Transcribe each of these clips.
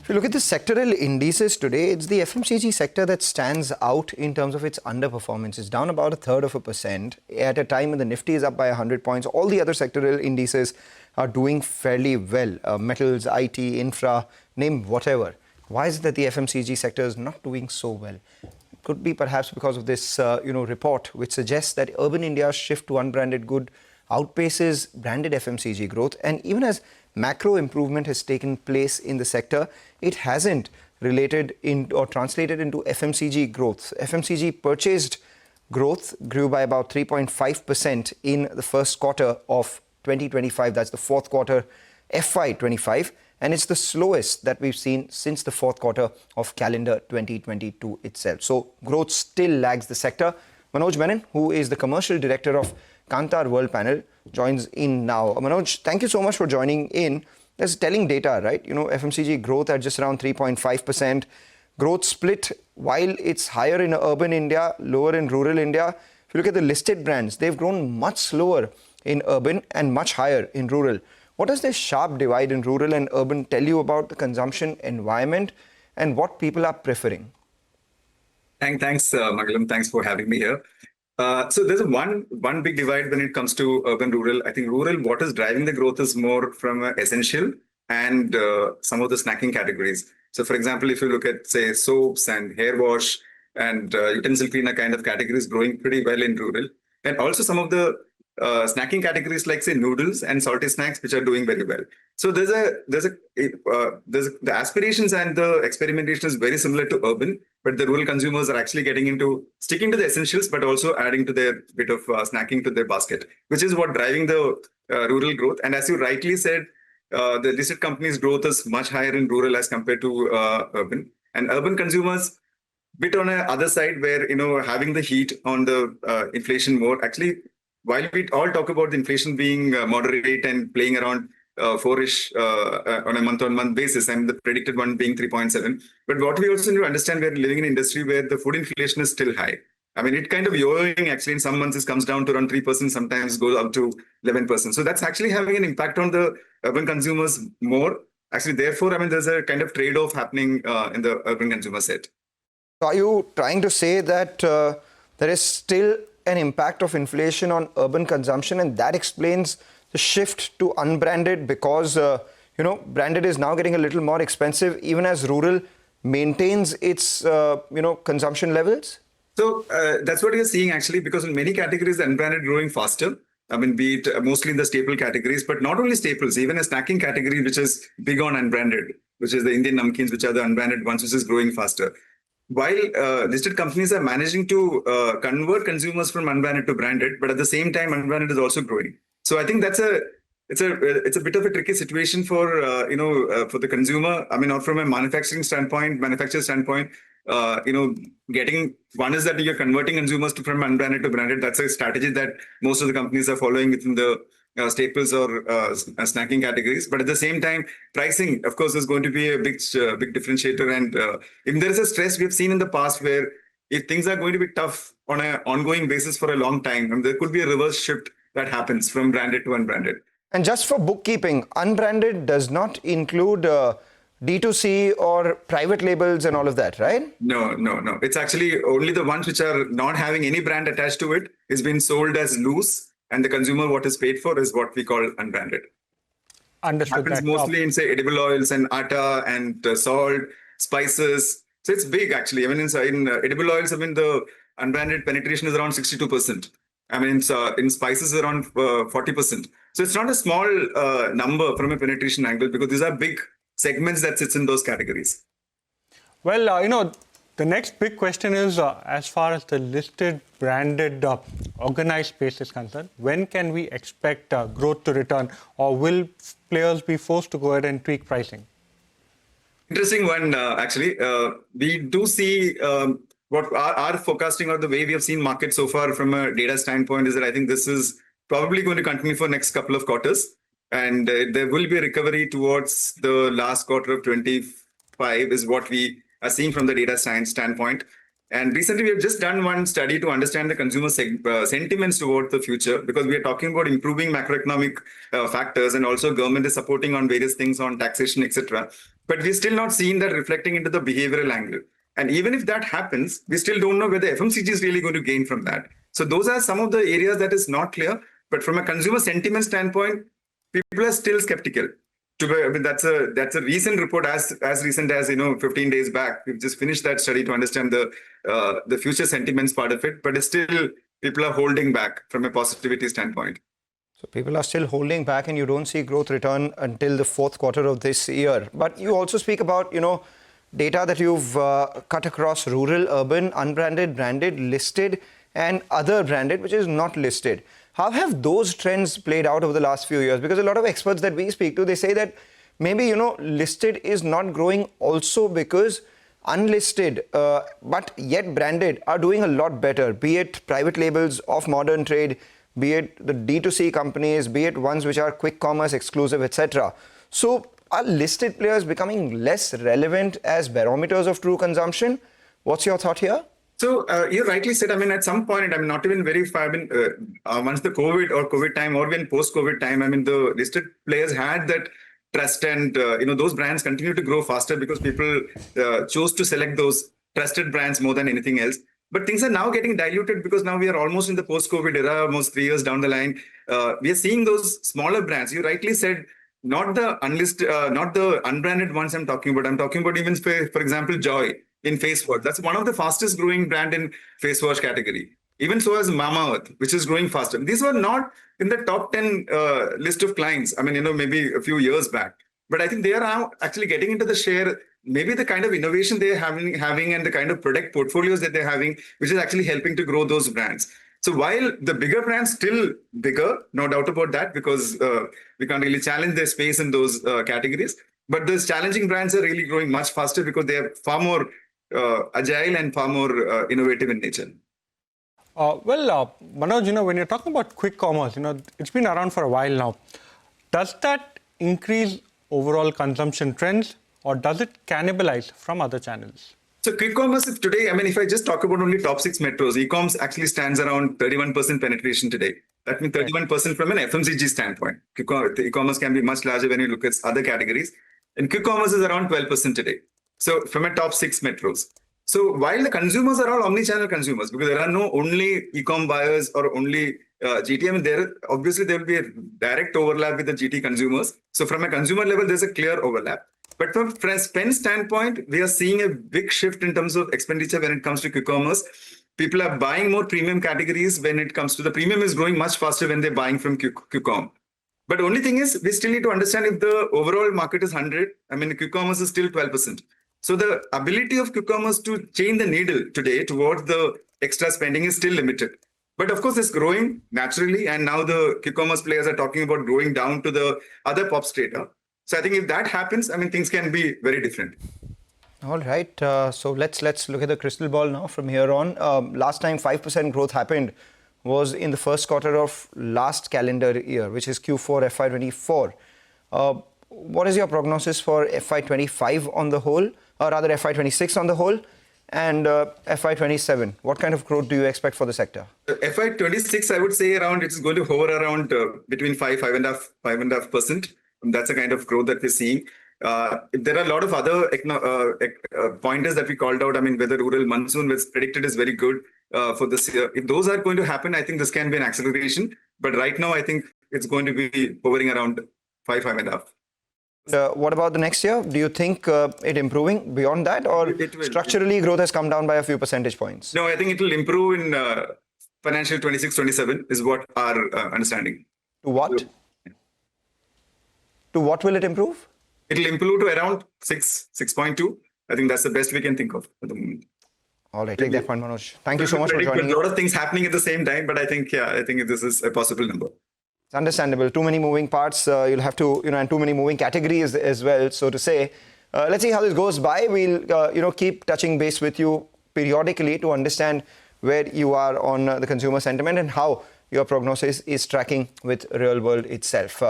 If you look at the sectoral indices today, it's the FMCG sector that stands out in terms of its underperformance. It's down about 1/3% at a time when the Nifty is up by 100 points. All the other sectoral indices are doing fairly well. Metals, IT, infra, name whatever. Why is it that the FMCG sector is not doing so well? Could be perhaps because of this report which suggests that urban India's shift to unbranded good outpaces branded FMCG growth, and even as macro improvement has taken place in the sector, it hasn't related in or translated into FMCG growth. FMCG purchased growth grew by about 3.5% in the first quarter of 2025. That's the fourth quarter FY25, and it's the slowest that we've seen since the fourth quarter of calendar 2022 itself. So growth still lags the sector. Manoj Menon, who is the commercial director of Kantar World Panel, joins in now. Manoj, thank you so much for joining in. There's telling data, right? FMCG growth at just around 3.5%. Growth split, while it's higher in urban India, lower in rural India. If you look at the listed brands, they've grown much slower in urban and much higher in rural. What does this sharp divide in rural and urban tell you about the consumption environment and what people are preferring? Thanks, Mangalam. Thanks for having me here. So there's one big divide when it comes to urban-rural. I think rural, what is driving the growth is more from essential and some of the snacking categories. So, for example, if you look at, say, soaps and hair wash and utensil cleaner kind of categories growing pretty well in rural. And also some of the snacking categories like, say, noodles and salty snacks, which are doing very well. So the aspirations and the experimentation is very similar to urban, but the rural consumers are actually sticking to the essentials, but also adding to their bit of snacking to their basket, which is what driving the rural growth. And as you rightly said, the listed companies' growth is much higher in rural as compared to urban. And urban consumers, bit on the other side, where having the heat on the inflation more. Actually, while we all talk about the inflation being moderate and playing around 4-ish on a month-on-month basis, and the predicted one being 3.7. But what we also need to understand, we're living in an industry where the food inflation is still high. I mean, it kind of yo-yoing actually. In some months, it comes down to around 3%, sometimes goes up to 11%. So that's actually having an impact on the urban consumers more. Actually, therefore, I mean, there's a kind of trade-off happening in the urban consumer set. Are you trying to say that there is still an impact of inflation on urban consumption, and that explains the shift to unbranded because, branded is now getting a little more expensive even as rural maintains its, consumption levels? So that's what you're seeing actually, because in many categories, the unbranded growing faster. I mean, be it mostly in the staple categories, but not only staples, even a snacking category, which is big on unbranded, which is the Indian namkeens, which are the unbranded ones, which is growing faster. While listed companies are managing to convert consumers from unbranded to branded, but at the same time, unbranded is also growing. So I think it's a bit of a tricky situation for for the consumer. I mean, not from a manufacturer standpoint, getting one is that you're converting consumers from unbranded to branded. That's a strategy that most of the companies are following within the staples or snacking categories. But at the same time, pricing, of course, is going to be a big differentiator. And if there is a stress we've seen in the past where if things are going to be tough on an ongoing basis for a long time, there could be a reverse shift that happens from branded to unbranded. And just for bookkeeping, unbranded does not include D2C or private labels and all of that, right? No. It's actually only the ones which are not having any brand attached to it is being sold as loose. And the consumer, what is paid for is what we call unbranded. Understood. It happens mostly in, say, edible oils and atta and salt, spices. So it's big, actually. I mean, in edible oils, I mean, the unbranded penetration is around 62%. I mean, in spices, around 40%. So it's not a small number from a penetration angle, because these are big segments that sits in those categories. Well, the next big question is, as far as the listed, branded, organized space is concerned, when can we expect growth to return, or will players be forced to go ahead and tweak pricing? Interesting one, actually. We do see what our forecasting or the way we have seen market so far from a data standpoint is that I think this is probably going to continue for next couple of quarters. And there will be a recovery towards the last quarter of 25 is what we are seeing from the data science standpoint. And recently, we have just done one study to understand the consumer sentiments toward the future, because we are talking about improving macroeconomic factors, and also government is supporting on various things on taxation, etc. but we're still not seeing that reflecting into the behavioral angle. And even if that happens, we still don't know whether FMCG is really going to gain from that. So those are some of the areas that is not clear. But from a consumer sentiment standpoint, people are still skeptical. That's a recent report, as recent as 15 days back. We've just finished that study to understand the future sentiments part of it. But it's still, people are holding back from a positivity standpoint. So people are still holding back, and you don't see growth return until the fourth quarter of this year. But you also speak about data that you've cut across rural, urban, unbranded, branded, listed, and other branded, which is not listed. How have those trends played out over the last few years? Because a lot of experts that we speak to, they say that maybe, listed is not growing also because unlisted, but yet branded are doing a lot better, be it private labels of modern trade, be it the D2C companies, be it ones which are quick commerce exclusive, etc. So are listed players becoming less relevant as barometers of true consumption? What's your thought here? So you rightly said, at some point, not even very far, once the COVID time or even post-COVID time, the listed players had that trust, and, those brands continue to grow faster because people chose to select those trusted brands more than anything else. But things are now getting diluted because now we are almost in the post-COVID era, almost 3 years down the line. We are seeing those smaller brands. You rightly said, not the unlisted, not the unbranded ones I'm talking about. I'm talking about even, for example, Joy in face wash. That's one of the fastest growing brand in face wash category. Even so as Mamaearth, which is growing faster. These were not in the top 10 list of clients. Maybe a few years back. But I think they are now actually getting into the share, maybe the kind of innovation they're having and the kind of product portfolios that they're having, which is actually helping to grow those brands. So while the bigger brands still bigger, no doubt about that, because we can't really challenge their space in those categories. But those challenging brands are really growing much faster because they are far more agile and far more innovative in nature. Manoj, when you're talking about quick commerce, it's been around for a while now. Does that increase overall consumption trends, or does it cannibalize from other channels? So quick commerce today, if I just talk about only top 6 metros, e-commerce actually stands around 31% penetration today. That means 31% from an FMCG standpoint. E-commerce can be much larger when you look at other categories. And quick commerce is around 12% today. So from a top 6 metros. So while the consumers are all omni-channel consumers, because there are no only e-com buyers or only GT, there will be a direct overlap with the GT consumers. So from a consumer level, there's a clear overlap. But from a spend standpoint, we are seeing a big shift in terms of expenditure when it comes to quick commerce. People are buying more premium categories when it comes to the premium is growing much faster when they're buying from quick com. But the only thing is, we still need to understand if the overall market is 100, quick commerce is still 12%. So the ability of quick commerce to change the needle today towards the extra spending is still limited. But of course, it's growing naturally. And now the quick commerce players are talking about growing down to the other pop strata. So I think if that happens, things can be very different. All right. So let's look at the crystal ball now from here on. Last time 5% growth happened was in the first quarter of last calendar year, which is Q4 FY24. What is your prognosis for FY25 on the whole, or rather FY26 on the whole, and FY27? What kind of growth do you expect for the sector? FY26, I would say it's going to hover around between 5.5%. That's the kind of growth that we're seeing. There are a lot of other pointers that we called out. Whether rural monsoon was predicted is very good for this year. If those are going to happen, I think this can be an acceleration. But right now, I think it's going to be hovering around 5.5. What about the next year? Do you think it improving beyond that, or structurally growth has come down by a few percentage points? No, I think it will improve in financial 26-27 is what our understanding. To what? To what will it improve? It will improve to around 6.2. I think that's the best we can think of at the moment. All right, take that point, Manoj. Thank you so much for joining. A lot of things happening at the same time, but I think this is a possible number. It's understandable. Too many moving parts. You'll have to, and too many moving categories as well, so to say. Let's see how this goes by. We'll, keep touching base with you periodically to understand where you are on the consumer sentiment and how your prognosis is tracking with real world itself.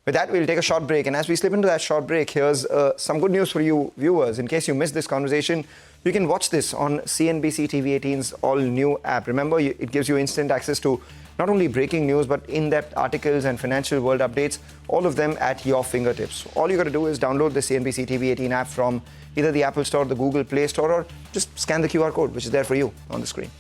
With that, we'll take a short break. And as we slip into that short break, here's some good news for you viewers. In case you missed this conversation, you can watch this on CNBC TV 18's all-new app. Remember, it gives you instant access to not only breaking news, but in-depth articles and financial world updates, all of them at your fingertips. All you got to do is download the CNBC TV 18 app from either the Apple Store or the Google Play Store, or just scan the QR code, which is there for you on the screen.